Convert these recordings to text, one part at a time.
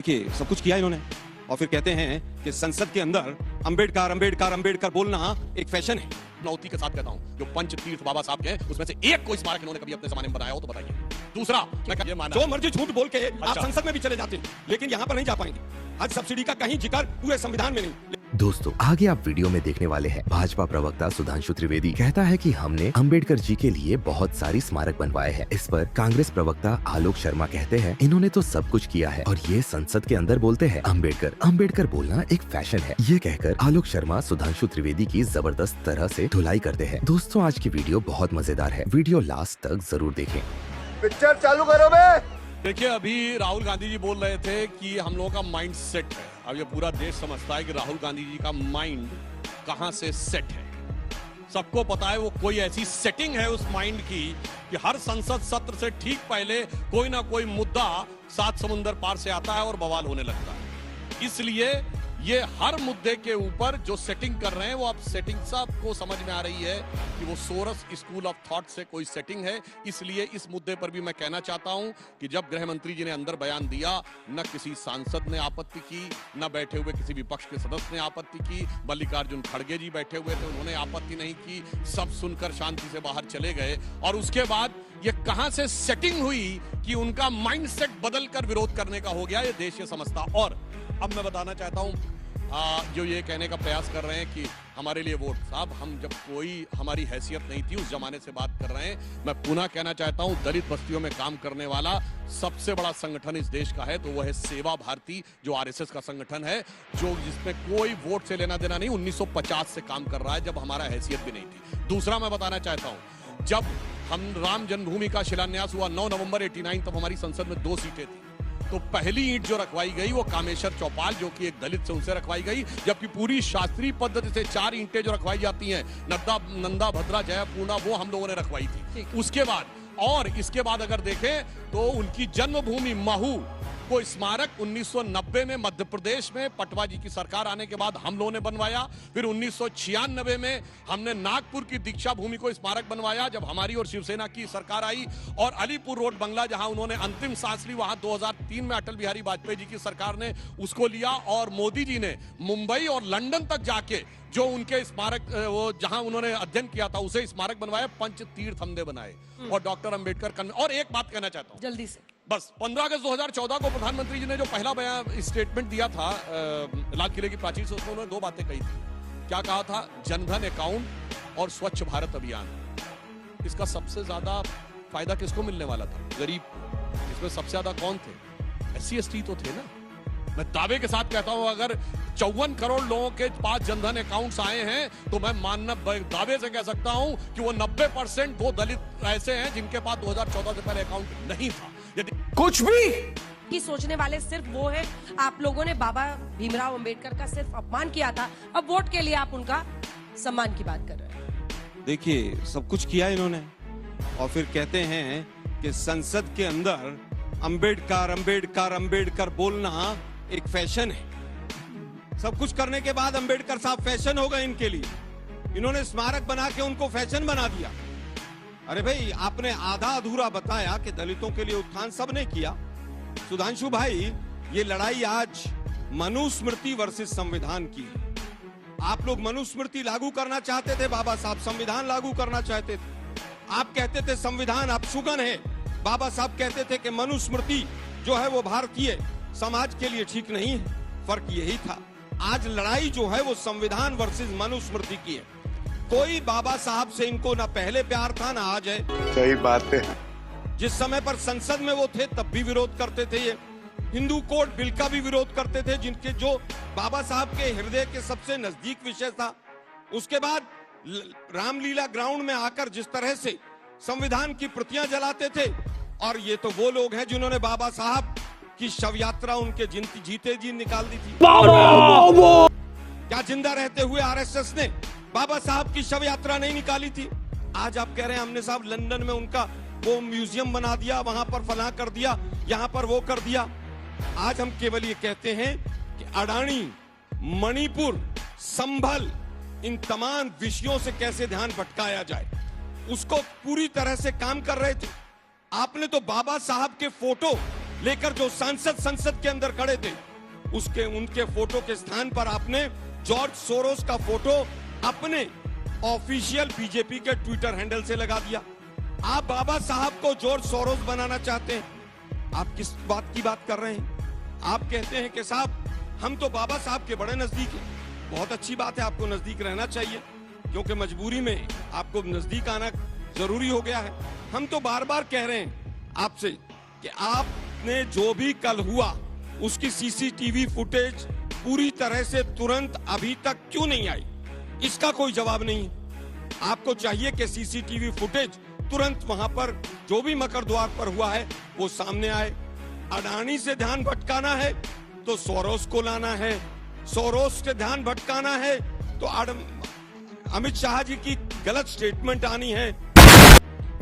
देखिए सब कुछ किया इन्होंने और फिर कहते हैं कि संसद के अंदर अंबेडकर अंबेडकर अंबेडकर बोलना एक फैशन है। नौती के साथ कहता हूं, जो पंच तीर्थ बाबा साहब के उसमें से एक कोई स्मारक इन्होंने कभी अपने जमाने में बनाया हो तो बताइए। दूसरा, मैं ये माना जो मर्जी झूठ बोल के आप संसद में भी चले जाते हैं, लेकिन यहाँ पर नहीं जा पाएंगे। आज सब्सिडी का कहीं जिक्र पूरे संविधान में नहीं। दोस्तों, आगे आप वीडियो में देखने वाले हैं भाजपा प्रवक्ता सुधांशु त्रिवेदी कहता है कि हमने अंबेडकर जी के लिए बहुत सारी स्मारक बनवाए हैं। इस पर कांग्रेस प्रवक्ता आलोक शर्मा कहते हैं, इन्होंने तो सब कुछ किया है और ये संसद के अंदर बोलते हैं अंबेडकर अंबेडकर बोलना एक फैशन है। ये कहकर आलोक शर्मा सुधांशु त्रिवेदी की जबरदस्त तरह से धुलाई करते हैं। दोस्तों, आज की वीडियो बहुत मजेदार है, वीडियो लास्ट तक जरूर देखें। पिक्चर चालू करो बे। देखिए, अभी राहुल गांधी जी बोल रहे थे कि हम लोगों का माइंड सेट है। अब ये पूरा देश समझता है कि राहुल गांधी जी का माइंड कहां से सेट है। सबको पता है वो कोई ऐसी सेटिंग है उस माइंड की कि हर संसद सत्र से ठीक पहले कोई ना कोई मुद्दा 7 समुंदर पार से आता है और बवाल होने लगता है। इसलिए ये हर मुद्दे के ऊपर जो सेटिंग कर रहे हैं वो अब सेटिंग सबको समझ में आ रही है कि वो सोरस स्कूल ऑफ थॉट से कोई सेटिंग है। इसलिए इस मुद्दे पर भी मैं कहना चाहता हूं कि जब गृह मंत्री जी ने अंदर बयान दिया, न किसी सांसद ने आपत्ति की, न बैठे हुए किसी विपक्ष के सदस्य ने आपत्ति की। मल्लिकार्जुन खड़गे जी बैठे हुए थे, उन्होंने आपत्ति नहीं की। सब सुनकर शांति से बाहर चले गए। और उसके बाद ये कहां से सेटिंग हुई कि उनका माइंडसेट बदलकर विरोध करने का हो गया, ये देश ये समझता। और अब मैं बताना चाहता हूं, जो ये कहने का प्रयास कर रहे हैं कि हमारे लिए वोट, साहब हम जब कोई हमारी हैसियत नहीं थी उस जमाने से बात कर रहे हैं। मैं पुनः कहना चाहता हूं, दलित बस्तियों में काम करने वाला सबसे बड़ा संगठन इस देश का है तो वो है सेवा भारती, जो आरएसएस का संगठन है, जो जिसमें कोई वोट से लेना देना नहीं, 1950 से काम कर रहा है, जब हमारा हैसियत भी नहीं थी। दूसरा मैं बताना चाहता हूं, जब हम राम जन्मभूमि का शिलान्यास हुआ 9 नवंबर 89, तब हमारी संसद में 2 सीटें थी। तो पहली ईंट जो रखवाई गई वो कामेश्वर चौपाल, जो कि एक दलित से, उनसे रखवाई गई। जबकि पूरी शास्त्रीय पद्धति से 4 ईंटें जो रखवाई जाती हैं, नंदा भद्रा जयापूर्णा, वो हम लोगों ने रखवाई थी। उसके बाद और इसके बाद अगर देखें तो उनकी जन्मभूमि महू को स्मारक 1990 में मध्य प्रदेश में पटवा जी की सरकार आने के बाद हम लोगों ने बनवाया। फिर 1996 में हमने नागपुर की दीक्षा भूमि को स्मारक बनवाया, जब हमारी और शिवसेना की सरकार आई। और अलीपुर रोड बंगला, जहां उन्होंने अंतिम सांस ली, वहां 2003 में अटल बिहारी वाजपेयी जी की सरकार ने उसको लिया। और मोदी जी ने मुंबई और लंदन तक जाके जो उनके स्मारक, वो जहां उन्होंने अध्ययन किया था, उसे स्मारक बनवाया। पंच तीर्थ हमने बनाए और डॉक्टर अंबेडकर। और एक बात कहना चाहता हूं जल्दी से, बस 15 अगस्त 2014 को प्रधानमंत्री जी ने जो पहला बयान स्टेटमेंट दिया था लाल किले की प्राचीर से, उसमें उन्होंने 2 बातें कही थी। क्या कहा था? जनधन अकाउंट और स्वच्छ भारत अभियान। इसका सबसे ज्यादा फायदा किसको मिलने वाला था? गरीब को। इसमें सबसे ज्यादा कौन थे? SC/ST तो थे ना। मैं दावे के साथ कहता हूं, अगर 54 करोड़ लोगों के पास जनधन अकाउंट्स आए हैं तो मैं दावे से कह सकता हूं कि वो 90% वो दलित ऐसे हैं जिनके पास 2014 से पहले अकाउंट नहीं था। यदि कुछ भी कि सोचने वाले सिर्फ वो है। आप लोगों ने बाबा भीमराव अंबेडकर का सिर्फ अपमान किया था, अब वोट के लिए आप उनका सम्मान की बात कर रहे हैं। देखिए सब कुछ किया इन्होंने और फिर कहते हैं कि संसद के अंदर अंबेडकर अंबेडकर अंबेडकर बोलना एक फैशन है। सब कुछ करने के बाद अंबेडकर साहब फैशन हो गए इनके लिए। इन्होंने स्मारक बना के उनको फैशन बना दिया। अरे भाई, आपने आधा अधूरा बताया कि दलितों के लिए उत्थान सबने किया। सुधांशु भाई, ये लड़ाई आज मनुस्मृति वर्सेस संविधान की है। आप लोग मनुस्मृति लागू करना चाहते थे, बाबा साहब संविधान लागू करना चाहते थे। आप कहते थे संविधान अपशुगन है, बाबा साहब कहते थे कि मनुस्मृति जो है वो भारतीय समाज के लिए ठीक नहीं है। फर्क यही था। आज लड़ाई जो है वो संविधान वर्सेस मनुस्मृति की है। कोई बाबा साहब से इनको ना पहले प्यार था ना आज है। सही बात है। जिस समय पर संसद में वो थे तब भी विरोध करते थे। ये हिंदू कोड बिल का भी विरोध करते थे, जिनके जो बाबा साहब के हृदय के सबसे नजदीक विषय था। उसके बाद रामलीला ग्राउंड में आकर जिस तरह से संविधान की प्रतियां जलाते थे। और ये तो वो लोग हैं जिन्होंने बाबा साहब की शव यात्रा उनके जीते जी निकाल दी थी। क्या जिंदा रहते हुए आरएसएस ने बाबा साहब की शव यात्रा नहीं निकाली थी? आज आप कह रहे हैं हमने साहब लंदन में उनका वो म्यूजियम बना दिया, वहां पर फलां कर दिया, यहां पर वो कर दिया। आज हम केवल ये कहते हैं कि अडानी, मणिपुर, संभल, इन तमाम विषयों से कैसे ध्यान भटकाया जाए, उसको पूरी तरह से काम कर रहे थे। आपने तो बाबा साहब के फोटो लेकर जो सांसद संसद के अंदर खड़े थे, उनके फोटो के स्थान पर आपने जॉर्ज सोरोस का फोटो अपने ऑफिशियल बीजेपी के ट्विटर हैंडल से लगा दिया। आप बाबा साहब को जॉर्ज सोरोस बनाना चाहते हैं। आप किस बात की बात कर रहे हैं? आप कहते हैं कि साहब हम तो बाबा साहब के बड़े नजदीक हैं। बहुत अच्छी बात है, आपको नजदीक रहना चाहिए, क्योंकि मजबूरी में आपको नजदीक आना जरूरी हो गया है। हम तो बार बार कह रहे हैं आपसे कि आपने जो भी कल हुआ उसकी सीसीटीवी फुटेज पूरी तरह से तुरंत अभी तक क्यों नहीं आई, इसका कोई जवाब नहीं है। आपको चाहिए कि सीसीटीवी फुटेज तुरंत वहां पर जो भी मकर द्वार पर हुआ है वो सामने आए। अडानी से ध्यान भटकाना है तो सोरोस को लाना है, सोरोस से ध्यान भटकाना है तो अमित शाह जी की गलत स्टेटमेंट आनी है।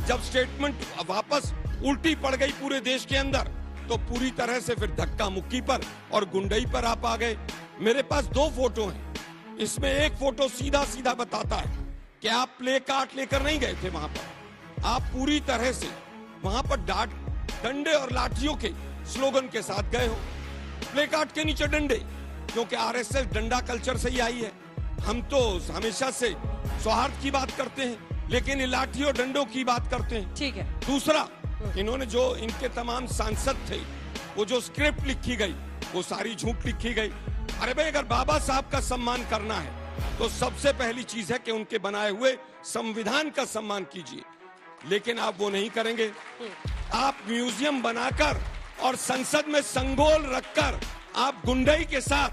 जब स्टेटमेंट वापस उल्टी पड़ गई पूरे देश के अंदर तो पूरी तरह से फिर धक्का मुक्की पर और गुंडई पर आप आ गए। मेरे पास 2 फोटो हैं, इसमें एक फोटो सीधा सीधा बताता है कि आप प्ले कार्ड लेकर नहीं गए थे वहां पर, आप पूरी तरह से वहां पर डंडे और लाठियों के स्लोगन के साथ गए हो। प्ले कार्ड के नीचे डंडे, क्योंकि आरएसएस डंडा कल्चर से ही आई है। हम तो हमेशा से सौहार्द की बात करते हैं, लेकिन ये लाठी और डंडों की बात करते हैं। ठीक है। दूसरा, इन्होंने जो इनके तमाम सांसद थे वो जो स्क्रिप्ट लिखी गई वो सारी झूठ लिखी गई। अरे भाई, अगर बाबा साहब का सम्मान करना है तो सबसे पहली चीज है कि उनके बनाए हुए संविधान का सम्मान कीजिए, लेकिन आप वो नहीं करेंगे। आप म्यूजियम बनाकर और संसद में संगोल रखकर आप गुंडई के साथ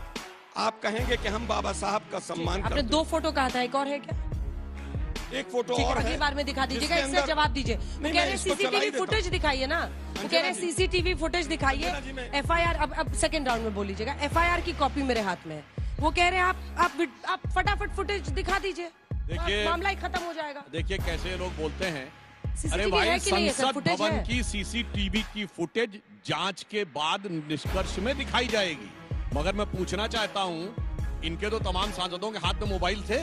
आप कहेंगे कि हम बाबा साहब का सम्मान करते आपने हैं। 2 फोटो कहा था, एक और है क्या? एक फोटो ठीक है, और अगली है बार में दिखा दीजिएगा, जिसके इससे अंदर- जवाब दीजिए। वो नहीं, कह मैं रहे इसको चला ही सीसीटीवी देता हूं। फुटेज दिखाइए ना, वो कह रहे जी। सीसीटीवी फुटेज दिखाइए। अंजना जी, मैं- एफआईआर अब सेकंड राउंड में बोल लीजिएगा। एफआईआर की कॉपी मेरे हाथ में है। वो कह रहे हैं आप फटाफट फुटेज दिखा दीजिए, देखिए- मामला ही खत्म हो जाएगा। देखिए कैसे लोग बोलते हैं। अरे सीसीटीवी भाई, है कि नहीं है सर? संसद फुटेज भवन है। की सीसीटीवी की फुटेज जांच के बाद निष्कर्ष में दिखाई जाएगी। मगर मैं पूछना चाहता हूं, इनके तो तमाम सांसदों के हाथ में मोबाइल थे।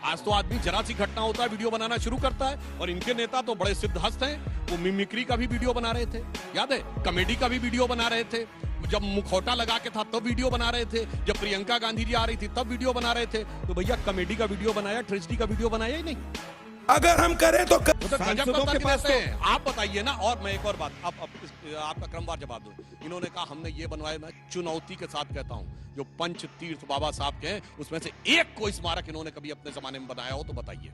आज तो आदमी जरा सी घटना होता है वीडियो बनाना शुरू करता है, और इनके नेता तो बड़े सिद्धहस्त हैं। वो मिमिक्री का भी वीडियो बना रहे थे, याद है, कॉमेडी का भी वीडियो बना रहे थे। जब मुखौटा लगा के था तब वीडियो बना रहे थे, जब प्रियंका गांधी जी आ रही थी तब वीडियो बना रहे थे। तो भैया कॉमेडी का वीडियो बनाया, ट्रेजेडी का वीडियो बनाया ही नहीं। अगर हम करें तो वो तो गजब सांसदों का के तर्क पास देते हैं। आप बताइए ना। और मैं एक और बात, आपका क्रमवार जवाब दूं। इन्होंने कहा हमने ये बनवाया, मैं चुनौती के साथ कहता हूं, जो पंच तीर्थ बाबा साहब के हैं उसमें से एक कोई स्मारक इन्होंने कभी अपने जमाने में बनाया हो तो बताइए।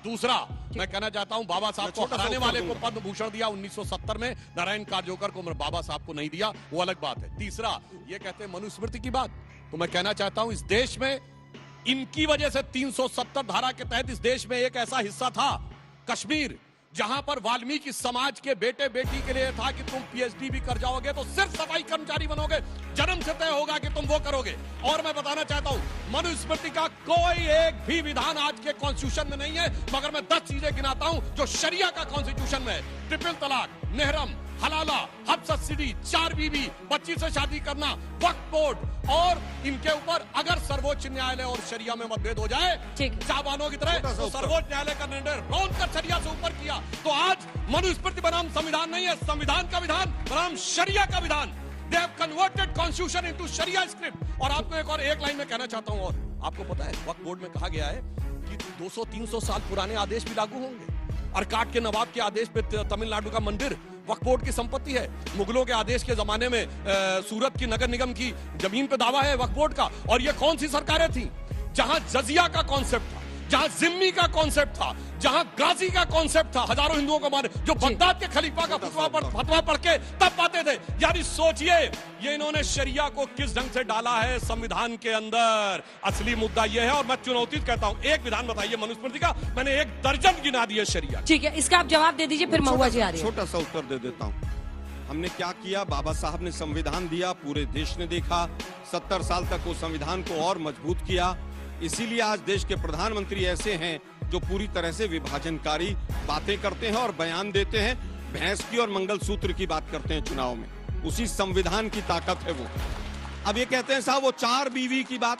दूसरा, मैं कहना चाहता हूं, बाबा साहब को हराने वाले को पद्म भूषण दिया 1970 में, नारायण कारजोकर को बाबा साहब को नहीं दिया, वो अलग बात है। तीसरा, ये कहते हैं मनुस्मृति की बात, तो मैं कहना चाहता हूं इस देश में इनकी वजह से 370 धारा के तहत इस देश में एक ऐसा हिस्सा था कश्मीर, जहां पर वाल्मीकि समाज के बेटे बेटी के लिए था कि तुम पीएचडी भी कर जाओगे तो सिर्फ सफाई कर्मचारी बनोगे, जन्म से तय होगा कि तुम वो करोगे। और मैं बताना चाहता हूं, मनुस्मृति का कोई एक भी विधान आज के कॉन्स्टिट्यूशन में नहीं है, मगर मैं 10 चीजें गिनाता हूं जो शरिया का कॉन्स्टिट्यूशन में है। ट्रिपल तलाक, नेहरम, हलाला, हज सब्सिडी, 4 बीवी, बच्ची से शादी करना, वक्फ बोर्ड, और इनके ऊपर अगर सर्वोच्च न्यायालय और शरिया में मतभेद हो जाए ठीक। जाबानों की तरह, तो सर्वोच्च न्यायालय का निर्णय रौंद कर शरिया से ऊपर किया। तो आज मनुस्मृति बनाम संविधान नहीं है, संविधान का विधान बनाम शरिया का विधान। They have converted constitution into Sharia script। और आपको एक लाइन में कहना चाहता हूं, और आपको पता है वक्फ बोर्ड में कहा गया है कि 200-300 साल पुराने आदेश भी लागू होंगे। अरकाट के नवाब के आदेश पे तमिलनाडु का मंदिर वक्फ बोर्ड की संपत्ति है। मुगलों के आदेश के जमाने में सूरत की नगर निगम की जमीन पे दावा है वक्फ बोर्ड का। और ये कौन सी सरकारें थी जहां जजिया का कॉन्सेप्ट था, जहां जिम्मी का कॉन्सेप्ट था, जहां गाजी का कॉन्सेप्ट था, हजारों हिंदुओं को मारे, जो बगदाद के खलीफा का फतवा पढ़ के तब पाते थे। यानी सोचिए ये इन्होंने शरिया को किस ढंग से डाला है संविधान के अंदर। असली मुद्दा यह है, और मैं चुनौती कहता हूं, एक विधान बताइए मनुस्मृति का, मैंने 1 दर्जन गिना दिए शरिया। ठीक है, इसका आप जवाब दे दीजिए, फिर महुआ जी आ रही है। छोटा सा उत्तर दे देता हूं। हमने क्या किया, बाबा साहब ने संविधान दिया, पूरे देश ने देखा, 70 साल तक वो संविधान को और मजबूत किया। इसीलिए आज देश के प्रधानमंत्री ऐसे हैं जो पूरी तरह से विभाजनकारी बातें करते हैं और बयान देते हैं, भैंस की और मंगलसूत्र की बात करते हैं चुनाव में। उसी संविधान की ताकत है वो। अब ये कहते हैं साहब वो 4 बीवी की बात,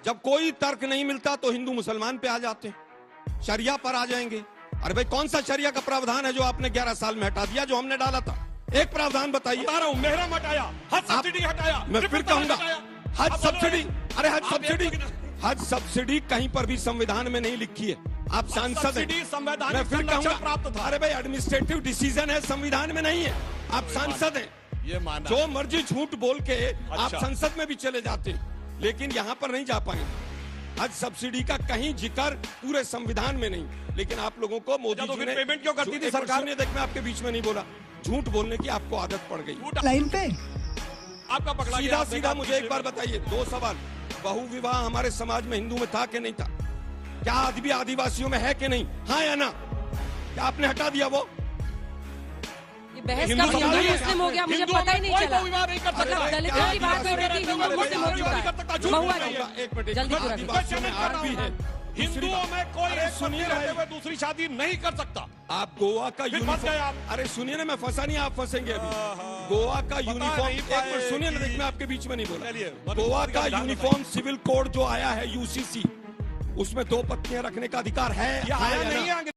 जब कोई तर्क नहीं मिलता तो हिंदू मुसलमान पे आ जाते हैं, शरिया पर आ जाएंगे। अरे भाई, कौन सा शरिया का प्रावधान है जो आपने 11 साल में हटा दिया, जो हमने डाला था? एक प्रावधान बताइए। बता रहा हूं, मेहरम हटाया, हज सब्सिडी हटाया, मैं फिर ट्रिपल कहूंगा, हटाया। हज अब सब्सिडी, अरे हज आप सब्सिडी, एक मिनट। हज सब्सिडी कहीं पर भी संविधान में नहीं लिखी है। आप सांसद सब्सिडी हैं। संवैधानिक मैं फिर संरक्षण कहूंगा, प्राप्त था। अरे भाई एडमिनिस्ट्रेटिव डिसीजन है, संविधान में नहीं है। आप सांसद हैं, ये माना। जो मर्जी झूठ बोल के आप अच्छा। संसद में भी चले जाते हैं, लेकिन यहाँ पर नहीं जा पाएंगे। हज सब्सिडी का कहीं जिक्र पूरे संविधान में नहीं, लेकिन आप लोगों को मोदी तो जी फिर ने पेमेंट क्यों करती थी एक मिनट सरकार? सुनिए, देख मैं आपके बीच में नहीं बोला, झूठ बोलने की आपको आदत पड़ गई। लाइन पे आपका पकड़ा गया, सीधा आपने सीधा कहा मुझे एक बार बताइए, 2 सवाल। बहु विवाह हमारे समाज में हिंदू में था कि नहीं था? क्या आज भी आदिवासियों में है कि नहीं? हाँ या ना? क्या आपने हटा दिया वो? ये बहस हिंदू कब हिंदू समाज में मुस्लिम हो गया, मुझे हिंदू पता ही में नहीं कोई चला। बहुविवाह नहीं कर सकता। मतलब दलितों की बात हो रही थी, हिंदू मुस्लिम हो चुका है। महुआ जी, एक मिनट, जल्दी पूरा करिए। आदिवासियों में आज भी है। हिंदुओं में कोई अरे एक सुनिए पत्नी रहते भाई। हुए दूसरी शादी नहीं कर सकता। आप गोवा का फिर फंस गए आप। अरे सुनिए ना, मैं फंसा नहीं, आप फंसेंगे अभी। गोवा का यूनिफॉर्म, नहीं एक पाए मिनट सुनिए ना, कि- देख मैं आपके बीच में नहीं बोला। चलिए, गोवा का संविधान यूनिफॉर्म सिविल कोड जो आया है यूसीसी, उसमें 2 पत्नियां रखने का अधिकार है। ये हाँ आया या नहीं ना? है